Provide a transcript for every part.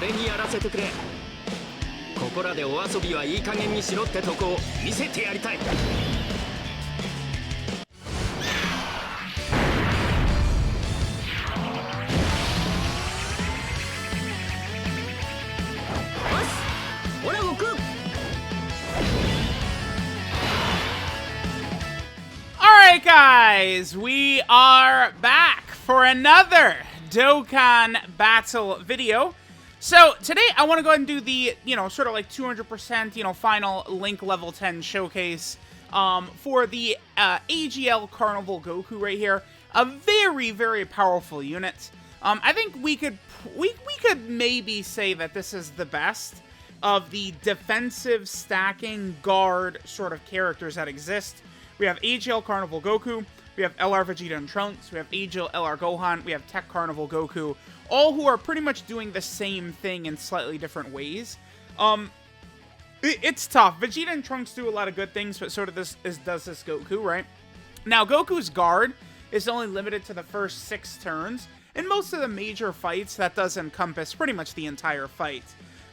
俺にやらせてくれ。ここらでお遊びはいい加減にしろってとこを見せてやりたい。俺動く。Alright guys, we are back for another Dokkan battle video. So today I want to go ahead and do the, sort of like 200%, final Link level 10 showcase for the AGL Carnival Goku right here. A very, very powerful unit. I think we could maybe say that this is the best of the defensive stacking guard sort of characters that exist. We have AGL Carnival Goku, we have LR Vegeta and Trunks, we have AGL LR Gohan, we have Tech Carnival Goku, all who are pretty much doing the same thing in slightly different ways. It's tough. Vegeta and Trunks do a lot of good things, but sort of does this Goku, right? Now, Goku's guard is only limited to the first 6 turns. In most of the major fights, that does encompass pretty much the entire fight.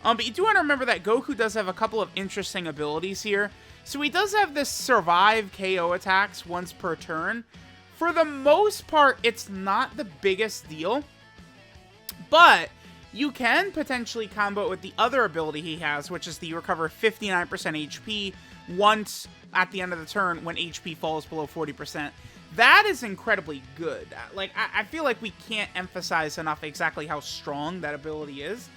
But you do want to remember that Goku does have a couple of interesting abilities here. So he does have this survive KO attacks once per turn. For the most part, it's not the biggest deal. But you can potentially combo it with the other ability he has, which is the recover 59% HP once at the end of the turn when HP falls below 40%. That is incredibly good. Like, I feel like we can't emphasize enough exactly how strong that ability is.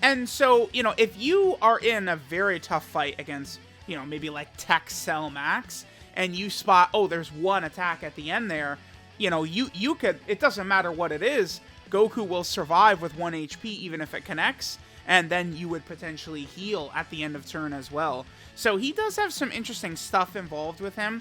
And so, if you are in a very tough fight against, maybe like Tech Cell Max, and you spot, oh, there's one attack at the end there, you could, it doesn't matter what it is, Goku will survive with 1 HP even if it connects, and then you would potentially heal at the end of turn as well. So he does have some interesting stuff involved with him.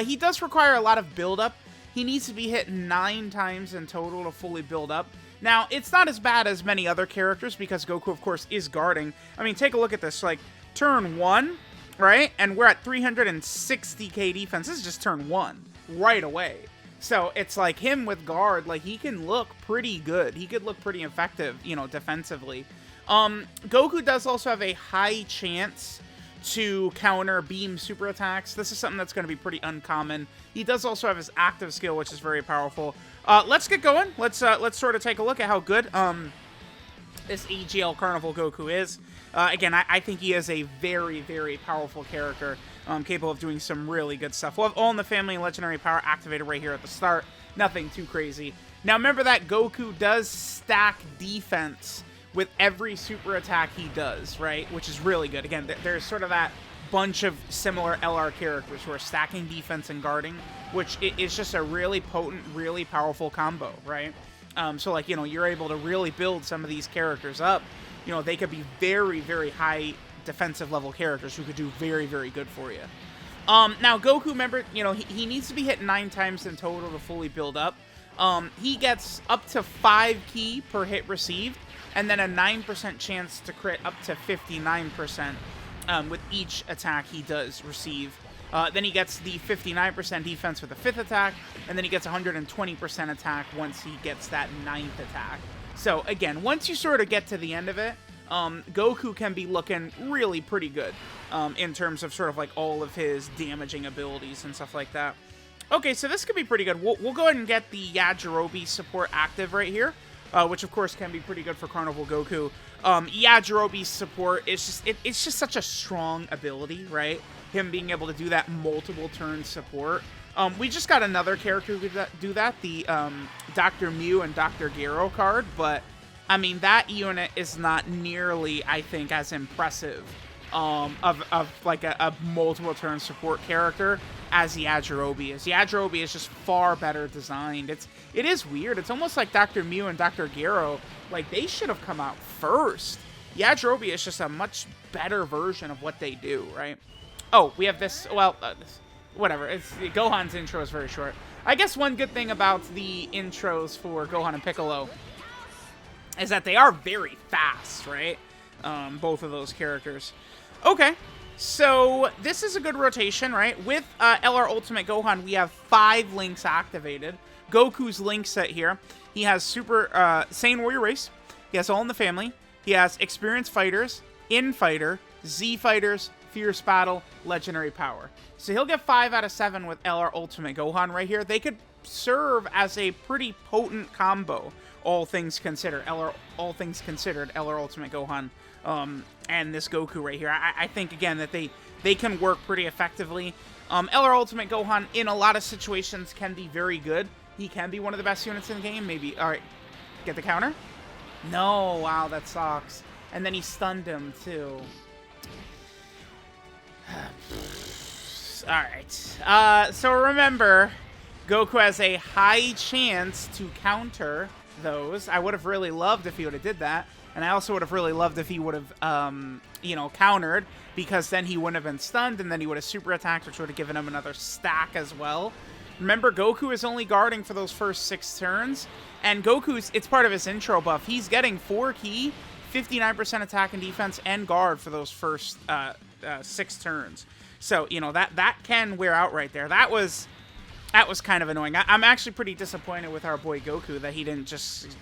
He does require a lot of build-up. He needs to be hit 9 times in total to fully build up. Now, it's not as bad as many other characters because Goku, of course, is guarding. I mean, take a look at this. Like, turn 1, right? And we're at 360k defense. This is just turn 1 right away. So it's like him with guard, like he can look pretty good. He could look pretty effective, defensively. Goku does also have a high chance to counter beam super attacks. This is something that's going to be pretty uncommon. He does also have his active skill, which is very powerful. Let's get going. Let's sort of take a look at how good this AGL Carnival Goku is. Again, I think he is a very, very powerful character, capable of doing some really good stuff. We'll have All in the Family and Legendary Power activated right here at the start. Nothing too crazy. Now, remember that Goku does stack defense with every super attack he does, right? Which is really good. Again, there's sort of that bunch of similar LR characters who are stacking defense and guarding, which is just a really potent, really powerful combo, right? So, like, you're able to really build some of these characters up. They could be very, very high defensive level characters who could do very, very good for you. Now, Goku, remember, he needs to be hit 9 times in total to fully build up. He gets up to 5 ki per hit received, and then a 9% chance to crit up to 59% with each attack he does receive. Then he gets the 59% defense with the 5th attack, and then he gets 120% attack once he gets that 9th attack. So again, once you sort of get to the end of it, Goku can be looking really pretty good in terms of sort of like all of his damaging abilities and stuff like that. Okay, so this could be pretty good. We'll go ahead and get the Yajirobe support active right here, which of course can be pretty good for Carnival Goku. Yajirobe's support is it's just such a strong ability, right? Him being able to do that multiple turn support. We just got another character who could do that, the Dr. Mew and Dr. Gero card, but I mean, that unit is not nearly, I think, as impressive of like a multiple turn support character as Yajirobe is. Yajirobe is just far better designed. It is weird. It's almost like Dr. Mew and Dr. Gero, like they should have come out first. Yajirobe is just a much better version of what they do, right? Oh, we have this, well, whatever. Gohan's intro is very short. I guess one good thing about the intros for Gohan and Piccolo is that they are very fast, right? Both of those characters. Okay, so this is a good rotation, right? With LR Ultimate Gohan, we have 5 links activated. Goku's link set here. He has Super Saiyan Warrior Race. He has All in the Family. he has Experienced Fighters, In-Fighter, Z-Fighters, Fierce Battle, Legendary Power. So he'll get 5 out of 7 with LR Ultimate Gohan right here. They could serve as a pretty potent combo, all things considered. LR Ultimate Gohan, and this Goku right here. I think, again, that they can work pretty effectively. LR Ultimate Gohan, in a lot of situations, can be very good. He can be one of the best units in the game, maybe. All right, get the counter? No, wow, that sucks. And then he stunned him, too. Alright, so remember, Goku has a high chance to counter those. I would have really loved if he would have did that, and I also would have really loved if he would have, you know, countered, because then he wouldn't have been stunned, and then he would have super attacked, which would have given him another stack as well. Remember, Goku is only guarding for those first 6 turns, and Goku's, it's part of his intro buff. He's getting 4 ki, 59% attack and defense, and guard for those first 6 turns. So, you know, that can wear out right there. That was kind of annoying. I'm actually pretty disappointed with our boy Goku that he didn't just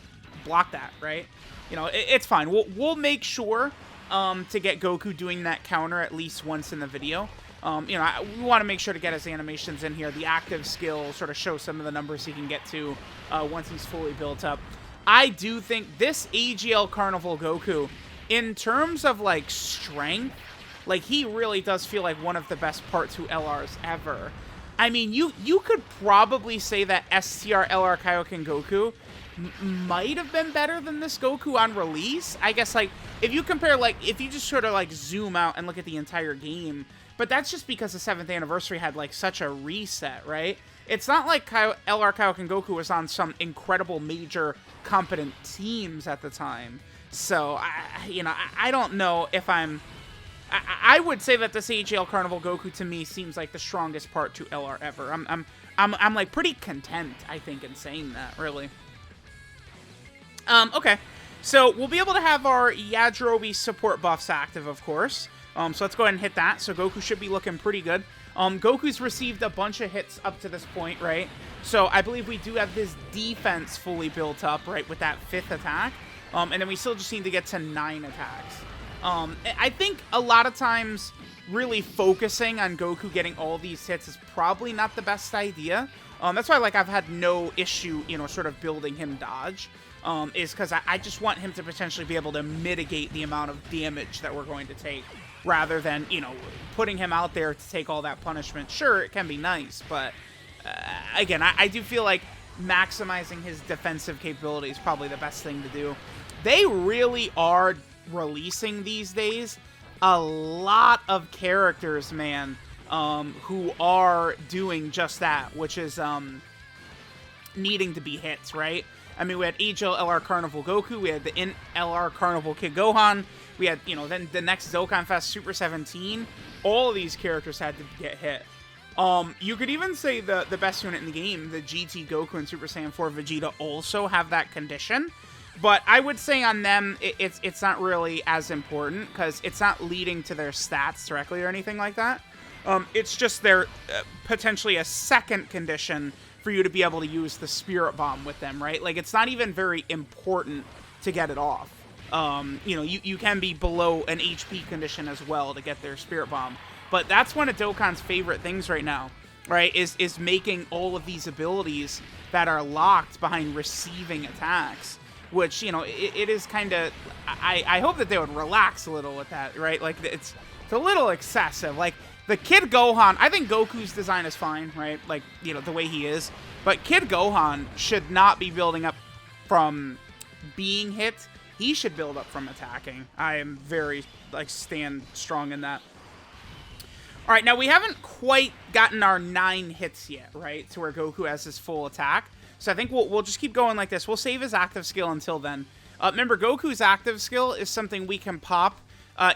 block that, right? You know, it's fine. We'll make sure to get Goku doing that counter at least once in the video. You know, we want to make sure to get his animations in here. The active skill sort of show some of the numbers he can get to once he's fully built up. I do think this AGL Carnival Goku, in terms of, like, strength, like, he really does feel like one of the best Part 2 LRs ever. I mean, you could probably say that STR LR Kaioken Goku might have been better than this Goku on release. I guess, like, if you compare, like, if you just sort of, like, zoom out and look at the entire game, but that's just because the 7th anniversary had, like, such a reset, right? It's not like LR Kaioken Goku was on some incredible major competent teams at the time. So, you know, I don't know if I would say that this AGL Carnival Goku to me seems like the strongest Part 2 LR ever. I'm like pretty content, I think, in saying that, really. Okay. So we'll be able to have our Yajirobe support buffs active, of course. So let's go ahead and hit that. So Goku should be looking pretty good. Goku's received a bunch of hits up to this point, right? So I believe we do have his defense fully built up, right, with that 5th attack. And then we still just need to get to 9 attacks. I think a lot of times really focusing on Goku getting all these hits is probably not the best idea. That's why, like, I've had no issue, you know, sort of building him dodge, is because I just want him to potentially be able to mitigate the amount of damage that we're going to take, rather than, you know, putting him out there to take all that punishment. Sure, it can be nice, but, again, I do feel like maximizing his defensive capability is probably the best thing to do. They really are releasing these days a lot of characters, man, who are doing just that, which is needing to be hits, right? I mean, we had AGL LR Carnival Goku, we had the LR Carnival Kid Gohan, we had, you know, then the next Dokkan Fest Super 17. All of these characters had to get hit. You could even say the best unit in the game, the GT Goku and Super Saiyan 4 Vegeta, also have that condition. But I would say on them, it's not really as important, because it's not leading to their stats directly or anything like that. It's just their potentially a second condition for you to be able to use the Spirit Bomb with them, right? Like, it's not even very important to get it off. You know, you can be below an HP condition as well to get their Spirit Bomb. But that's one of Dokkan's favorite things right now, right? Is making all of these abilities that are locked behind receiving attacks. Which, you know, it is kind of... I hope that they would relax a little with that, right? Like, it's a little excessive. Like, the Kid Gohan... I think Goku's design is fine, right? Like, you know, the way he is. But Kid Gohan should not be building up from being hit. He should build up from attacking. I am very, like, stand strong in that. Alright, now we haven't quite gotten our 9 hits yet, right? To where Goku has his full attack. So I think we'll just keep going like this. We'll save his active skill until then. Remember, Goku's active skill is something we can pop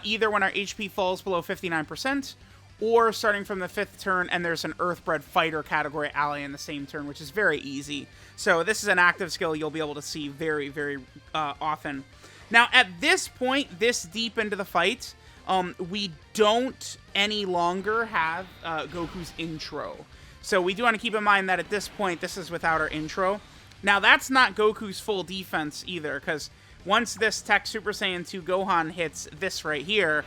either when our HP falls below 59%, or starting from the 5th turn and there's an Earthbred Fighter category ally in the same turn, which is very easy. So this is an active skill you'll be able to see very, very often. Now, at this point, this deep into the fight, we don't any longer have Goku's intro. So we do want to keep in mind that at this point, this is without our intro. Now, that's not Goku's full defense either, because once this Tech Super Saiyan 2 Gohan hits this right here,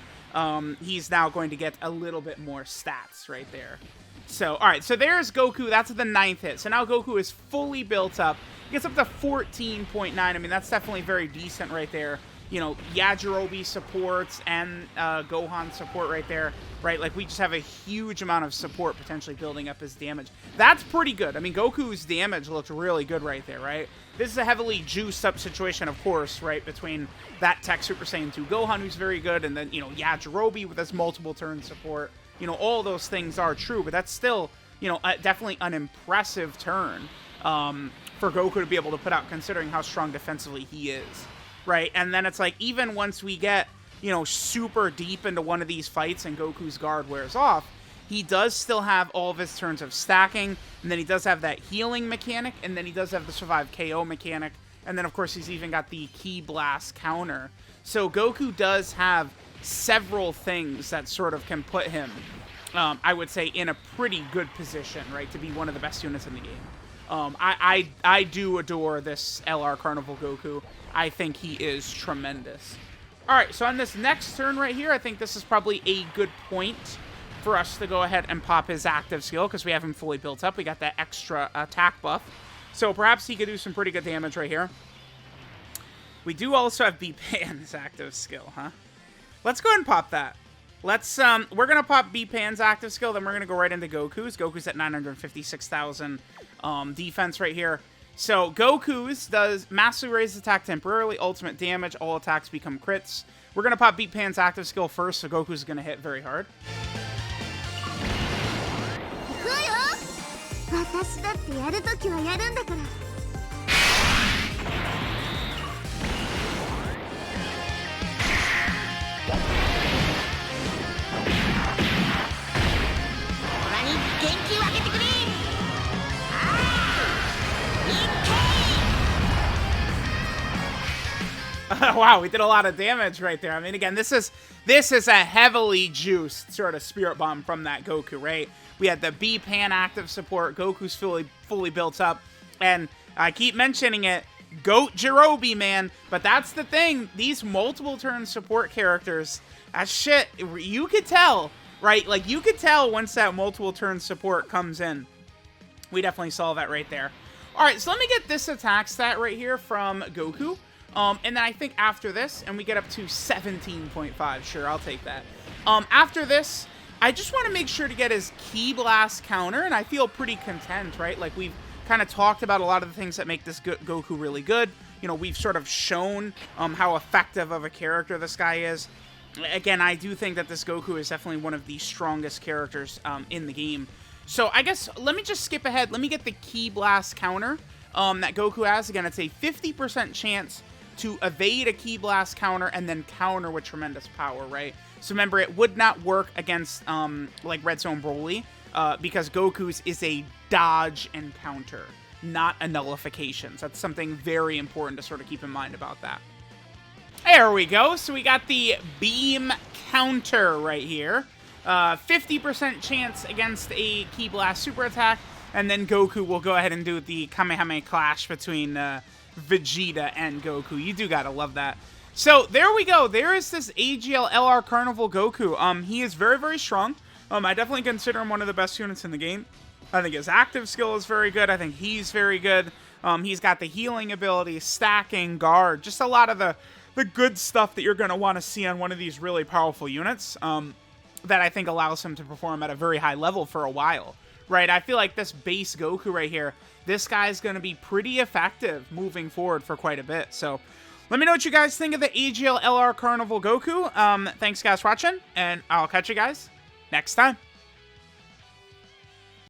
he's now going to get a little bit more stats right there. So, alright, so there's Goku. That's the 9th hit. So now Goku is fully built up. He gets up to 14.9. I mean, that's definitely very decent right there. You know, Yajirobe supports and Gohan support right there, right? Like, we just have a huge amount of support potentially building up his damage. That's pretty good. I mean, Goku's damage looks really good right there, right? This is a heavily juiced up situation, of course, right? Between that Tech Super Saiyan 2 Gohan, who's very good, and then, you know, Yajirobe with his multiple turn support. You know, all those things are true, but that's still, you know, definitely an impressive turn for Goku to be able to put out, considering how strong defensively he is. Right, and then it's like, even once we get, you know, super deep into one of these fights and Goku's guard wears off, he does still have all of his turns of stacking, and then he does have that healing mechanic, and then he does have the survive KO mechanic, and then, of course, he's even got the Ki Blast counter. So Goku does have several things that sort of can put him, I would say, in a pretty good position, right, to be one of the best units in the game. I do adore this LR Carnival Goku. I think he is tremendous. Alright, so on this next turn right here, I think this is probably a good point for us to go ahead and pop his active skill, because we have him fully built up. We got that extra attack buff. So perhaps he could do some pretty good damage right here. We do also have B-Pan's active skill, huh? Let's go ahead and pop that. Let's, we're gonna pop B-Pan's active skill, then we're gonna go right into Goku's. Goku's at 956,000 defense right here. So Goku's does massively raise attack temporarily, ultimate damage, all attacks become crits. We're gonna pop B-Pan's active skill first, so Goku's gonna hit very hard. Wow, we did a lot of damage right there. I mean, again, this is a heavily juiced sort of Spirit Bomb from that Goku, right? We had the B-Pan active support, Goku's fully built up, and I keep mentioning it, Goat Jirobe, man. But that's the thing, these multiple turn support characters, that shit, you could tell, right? Like, you could tell once that multiple turn support comes in. We definitely saw that right there. Alright, so let me get this attack stat right here from Goku. And then I think after this, and we get up to 17.5. Sure, I'll take that. After this, I just want to make sure to get his Ki Blast counter, and I feel pretty content, right? Like, we've kind of talked about a lot of the things that make this Goku really good. You know, we've sort of shown how effective of a character this guy is. Again, I do think that this Goku is definitely one of the strongest characters in the game. So I guess, let me just skip ahead. Let me get the Ki Blast counter that Goku has. Again, it's a 50% chance to evade a Ki Blast counter and then counter with tremendous power, right? So remember, it would not work against, like, Red Zone Broly, because Goku's is a dodge and counter, not a nullification. So that's something very important to sort of keep in mind about that. There we go. So we got the beam counter right here. 50% chance against a Ki Blast super attack, and then Goku will go ahead and do the Kamehameha clash between Vegeta and Goku. You do gotta love that. So there we go. There is this AGL LR Carnival Goku. He is very, very strong. I definitely consider him one of the best units in the game. I think his active skill is very good. I think he's very good. He's got the healing ability, stacking, guard, just a lot of the good stuff that you're going to want to see on one of these really powerful units that I think allows him to perform at a very high level for a while. Right, I feel like this base Goku right here, this guy's going to be pretty effective moving forward for quite a bit. So, let me know what you guys think of the AGL LR Carnival Goku. Thanks guys for watching, and I'll catch you guys next time.